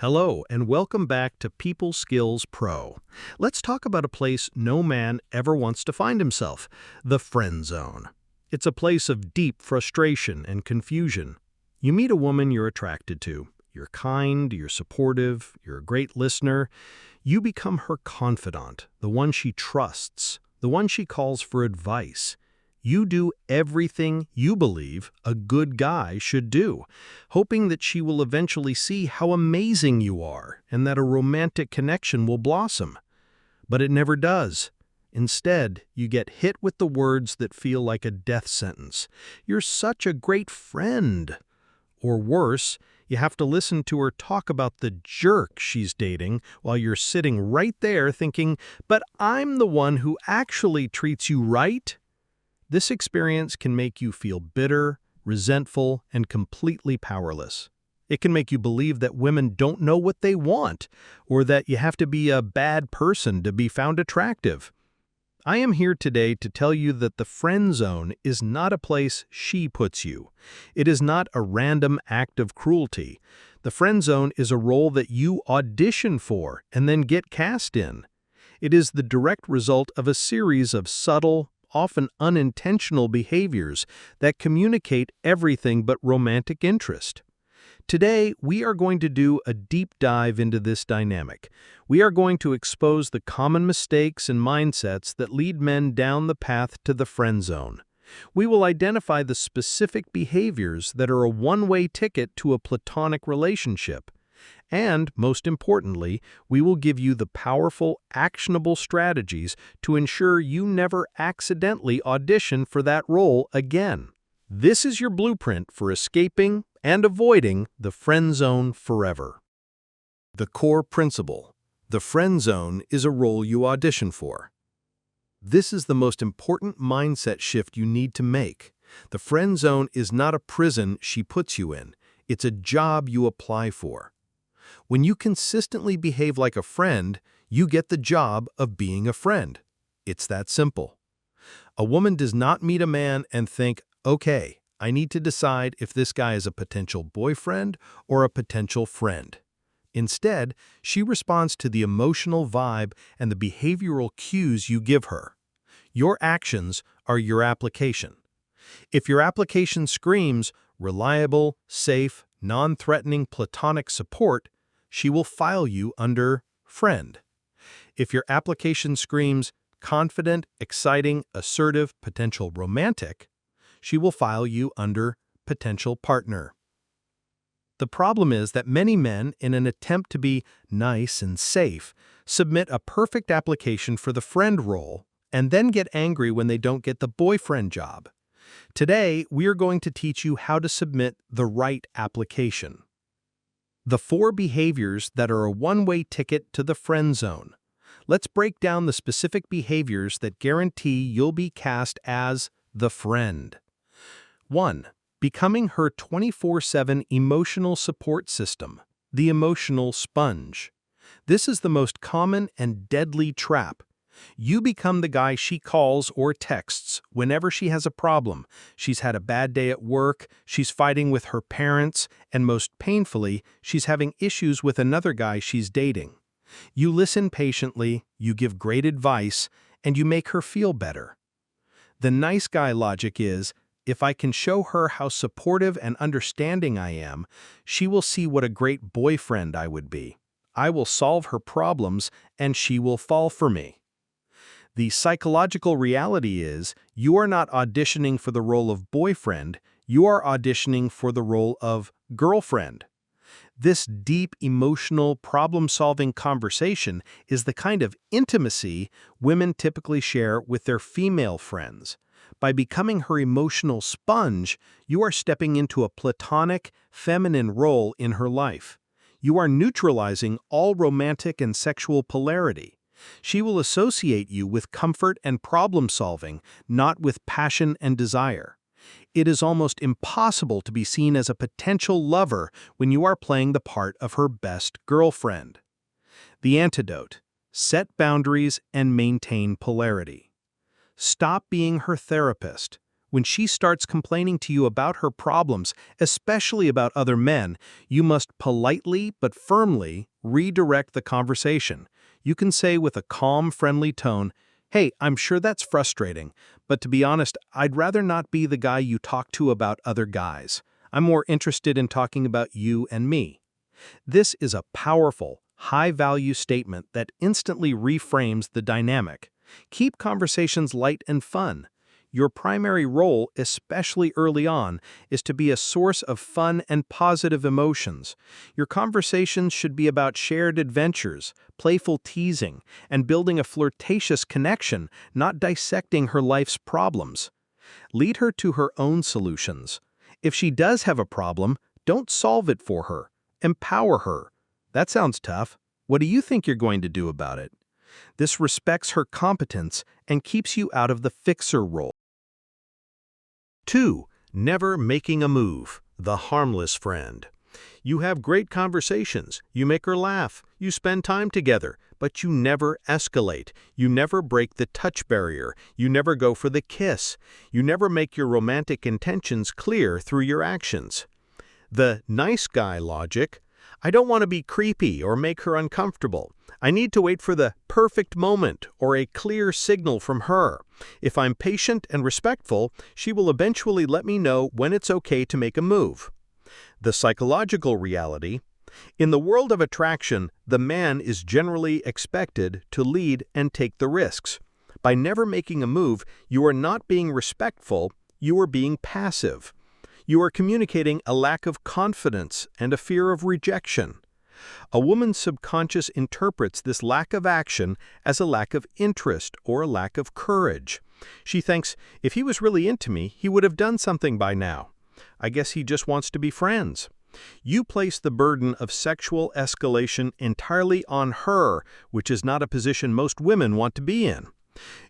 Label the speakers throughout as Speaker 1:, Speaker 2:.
Speaker 1: Hello, and welcome back to People Skills Pro. Let's talk about a place no man ever wants to find himself, the friend zone. It's a place of deep frustration and confusion. You meet a woman you're attracted to. You're kind, you're supportive, you're a great listener. You become her confidant, the one she trusts, the one she calls for advice. You do everything you believe a good guy should do, hoping that she will eventually see how amazing you are and that a romantic connection will blossom. But it never does. Instead, you get hit with the words that feel like a death sentence. "You're such a great friend." Or worse, you have to listen to her talk about the jerk she's dating while you're sitting right there thinking, "But I'm the one who actually treats you right." This experience can make you feel bitter, resentful, and completely powerless. It can make you believe that women don't know what they want, or that you have to be a bad person to be found attractive. I am here today to tell you that the friend zone is not a place she puts you. It is not a random act of cruelty. The friend zone is a role that you audition for and then get cast in. It is the direct result of a series of subtle, often unintentional behaviors that communicate everything but romantic interest. Today, we are going to do a deep dive into this dynamic. We are going to expose the common mistakes and mindsets that lead men down the path to the friend zone. We will identify the specific behaviors that are a one-way ticket to a platonic relationship. And, most importantly, we will give you the powerful, actionable strategies to ensure you never accidentally audition for that role again. This is your blueprint for escaping and avoiding the friend zone forever. The core principle: the friend zone is a role you audition for. This is the most important mindset shift you need to make. The friend zone is not a prison she puts you in. It's a job you apply for. When you consistently behave like a friend, you get the job of being a friend. It's that simple. A woman does not meet a man and think, "Okay, I need to decide if this guy is a potential boyfriend or a potential friend." Instead, she responds to the emotional vibe and the behavioral cues you give her. Your actions are your application. If your application screams reliable, safe, non-threatening platonic support, she will file you under friend. If your application screams confident, exciting, assertive, potential romantic, she will file you under potential partner. The problem is that many men, in an attempt to be nice and safe, submit a perfect application for the friend role and then get angry when they don't get the boyfriend job. Today, we are going to teach you how to submit the right application. The 4 behaviors that are a one-way ticket to the friend zone. Let's break down the specific behaviors that guarantee you'll be cast as the friend. 1. Becoming her 24/7 emotional support system, the emotional sponge. This is the most common and deadly trap. You become the guy she calls or texts whenever she has a problem. She's had a bad day at work, she's fighting with her parents, and most painfully, she's having issues with another guy she's dating. You listen patiently, you give great advice, and you make her feel better. The nice guy logic is, if I can show her how supportive and understanding I am, she will see what a great boyfriend I would be. I will solve her problems, and she will fall for me. The psychological reality is, you are not auditioning for the role of boyfriend, you are auditioning for the role of girlfriend. This deep, emotional, problem-solving conversation is the kind of intimacy women typically share with their female friends. By becoming her emotional sponge, you are stepping into a platonic, feminine role in her life. You are neutralizing all romantic and sexual polarity. She will associate you with comfort and problem-solving, not with passion and desire. It is almost impossible to be seen as a potential lover when you are playing the part of her best girlfriend. The antidote: set boundaries and maintain polarity. Stop being her therapist. When she starts complaining to you about her problems, especially about other men, you must politely but firmly redirect the conversation. You can say with a calm, friendly tone, "Hey, I'm sure that's frustrating, but to be honest, I'd rather not be the guy you talk to about other guys. I'm more interested in talking about you and me." This is a powerful, high-value statement that instantly reframes the dynamic. Keep conversations light and fun. Your primary role, especially early on, is to be a source of fun and positive emotions. Your conversations should be about shared adventures, playful teasing, and building a flirtatious connection, not dissecting her life's problems. Lead her to her own solutions. If she does have a problem, don't solve it for her. Empower her. That sounds tough. What do you think you're going to do about it? This respects her competence and keeps you out of the fixer role. 2. Never making a move. The harmless friend. You have great conversations, you make her laugh, you spend time together, but you never escalate, you never break the touch barrier, you never go for the kiss, you never make your romantic intentions clear through your actions. The nice guy logic: I don't want to be creepy or make her uncomfortable. I need to wait for the perfect moment or a clear signal from her. If I'm patient and respectful, she will eventually let me know when it's okay to make a move. The psychological reality: in the world of attraction, the man is generally expected to lead and take the risks. By never making a move, you are not being respectful, you are being passive. You are communicating a lack of confidence and a fear of rejection. A woman's subconscious interprets this lack of action as a lack of interest or a lack of courage. She thinks, if he was really into me, he would have done something by now. I guess he just wants to be friends. You place the burden of sexual escalation entirely on her, which is not a position most women want to be in.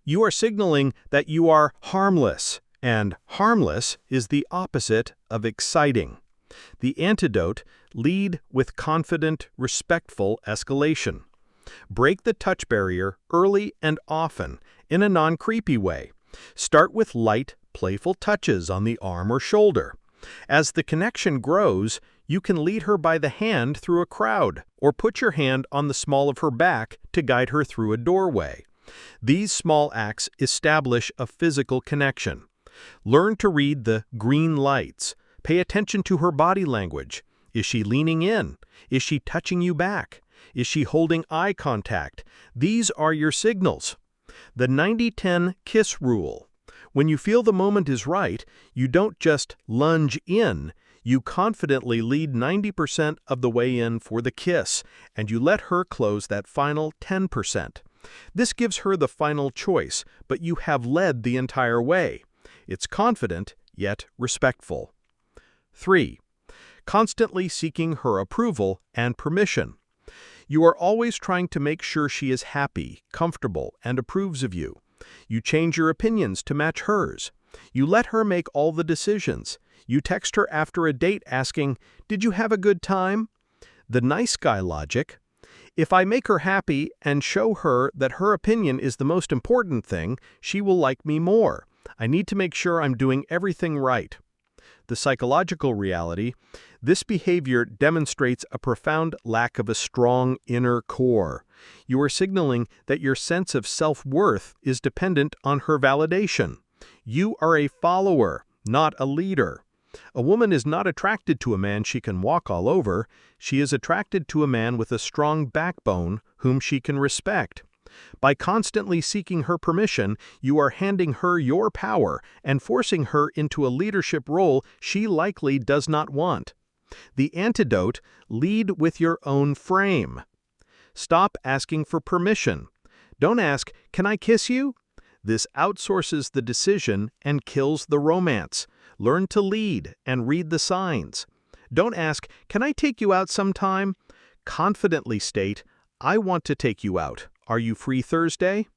Speaker 1: You are signaling that you are harmless, and harmless is the opposite of exciting. The antidote: lead with confident, respectful escalation. Break the touch barrier early and often, in a non-creepy way. Start with light, playful touches on the arm or shoulder. As the connection grows, you can lead her by the hand through a crowd, or put your hand on the small of her back to guide her through a doorway. These small acts establish a physical connection. Learn to read the green lights. Pay attention to her body language. Is she leaning in? Is she touching you back? Is she holding eye contact? These are your signals. The 90-10 kiss rule. When you feel the moment is right, you don't just lunge in. You confidently lead 90% of the way in for the kiss, and you let her close that final 10%. This gives her the final choice, but you have led the entire way. It's confident, yet respectful. 3. Constantly seeking her approval and permission. You are always trying to make sure she is happy, comfortable, and approves of you. You change your opinions to match hers. You let her make all the decisions. You text her after a date asking, "Did you have a good time?" The nice guy logic: if I make her happy and show her that her opinion is the most important thing, she will like me more. I need to make sure I'm doing everything right. The psychological reality: this behavior demonstrates a profound lack of a strong inner core. You are signaling that your sense of self-worth is dependent on her validation. You are a follower, not a leader. A woman is not attracted to a man she can walk all over. She is attracted to a man with a strong backbone whom she can respect. By constantly seeking her permission, you are handing her your power and forcing her into a leadership role she likely does not want. The antidote: lead with your own frame. Stop asking for permission. Don't ask, "Can I kiss you?" This outsources the decision and kills the romance. Learn to lead and read the signs. Don't ask, "Can I take you out sometime?" Confidently state, "I want to take you out. Are you free Thursday?"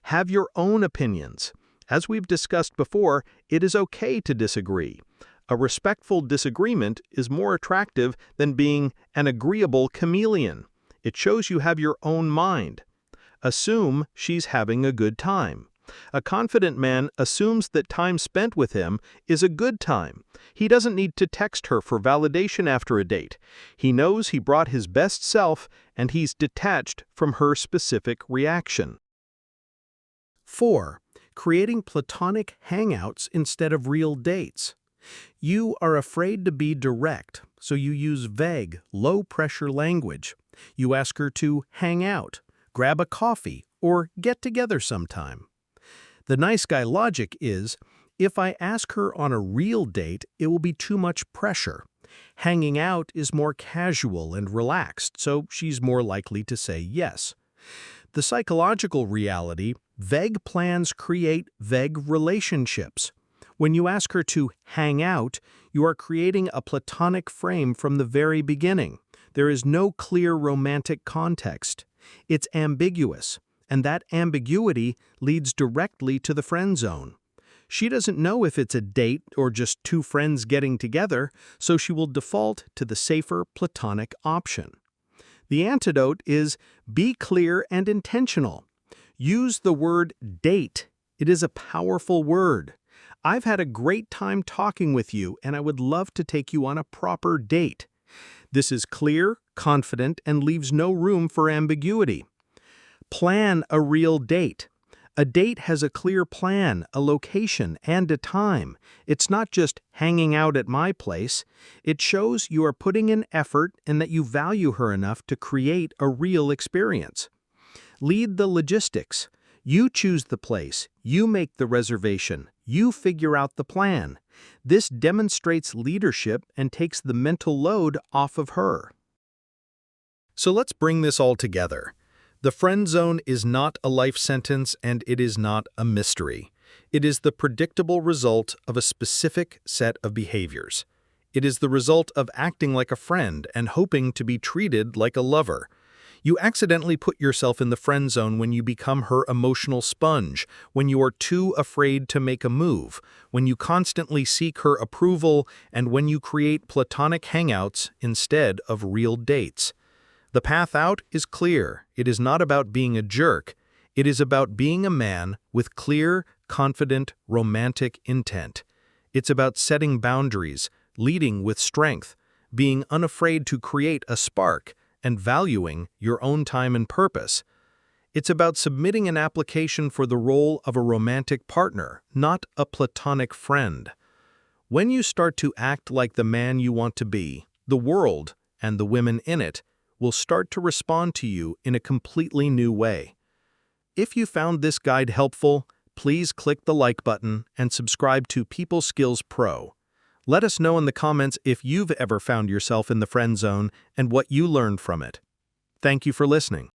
Speaker 1: Have your own opinions. As we've discussed before, it is okay to disagree. A respectful disagreement is more attractive than being an agreeable chameleon. It shows you have your own mind. Assume she's having a good time. A confident man assumes that time spent with him is a good time. He doesn't need to text her for validation after a date. He knows he brought his best self and he's detached from her specific reaction. 4. Creating platonic hangouts instead of real dates. You are afraid to be direct, so you use vague, low-pressure language. You ask her to hang out, grab a coffee, or get together sometime. The nice guy logic is, if I ask her on a real date, it will be too much pressure. Hanging out is more casual and relaxed, so she's more likely to say yes. The psychological reality, vague plans create vague relationships. When you ask her to hang out, you are creating a platonic frame from the very beginning. There is no clear romantic context. It's ambiguous, and that ambiguity leads directly to the friend zone. She doesn't know if it's a date or just two friends getting together, so she will default to the safer platonic option. The antidote is be clear and intentional. Use the word date. It is a powerful word. I've had a great time talking with you, and I would love to take you on a proper date. This is clear, confident, and leaves no room for ambiguity. Plan a real date. A date has a clear plan, a location, and a time. It's not just hanging out at my place. It shows you are putting in effort and that you value her enough to create a real experience. Lead the logistics. You choose the place, you make the reservation, you figure out the plan. This demonstrates leadership and takes the mental load off of her. So let's bring this all together. The friend zone is not a life sentence and it is not a mystery. It is the predictable result of a specific set of behaviors. It is the result of acting like a friend and hoping to be treated like a lover. You accidentally put yourself in the friend zone when you become her emotional sponge, when you are too afraid to make a move, when you constantly seek her approval, and when you create platonic hangouts instead of real dates. The path out is clear. It is not about being a jerk. It is about being a man with clear, confident, romantic intent. It's about setting boundaries, leading with strength, being unafraid to create a spark, and valuing your own time and purpose. It's about submitting an application for the role of a romantic partner, not a platonic friend. When you start to act like the man you want to be, the world, and the women in it, will start to respond to you in a completely new way. If you found this guide helpful, please click the like button and subscribe to People Skills Pro. Let us know in the comments if you've ever found yourself in the friend zone and what you learned from it. Thank you for listening.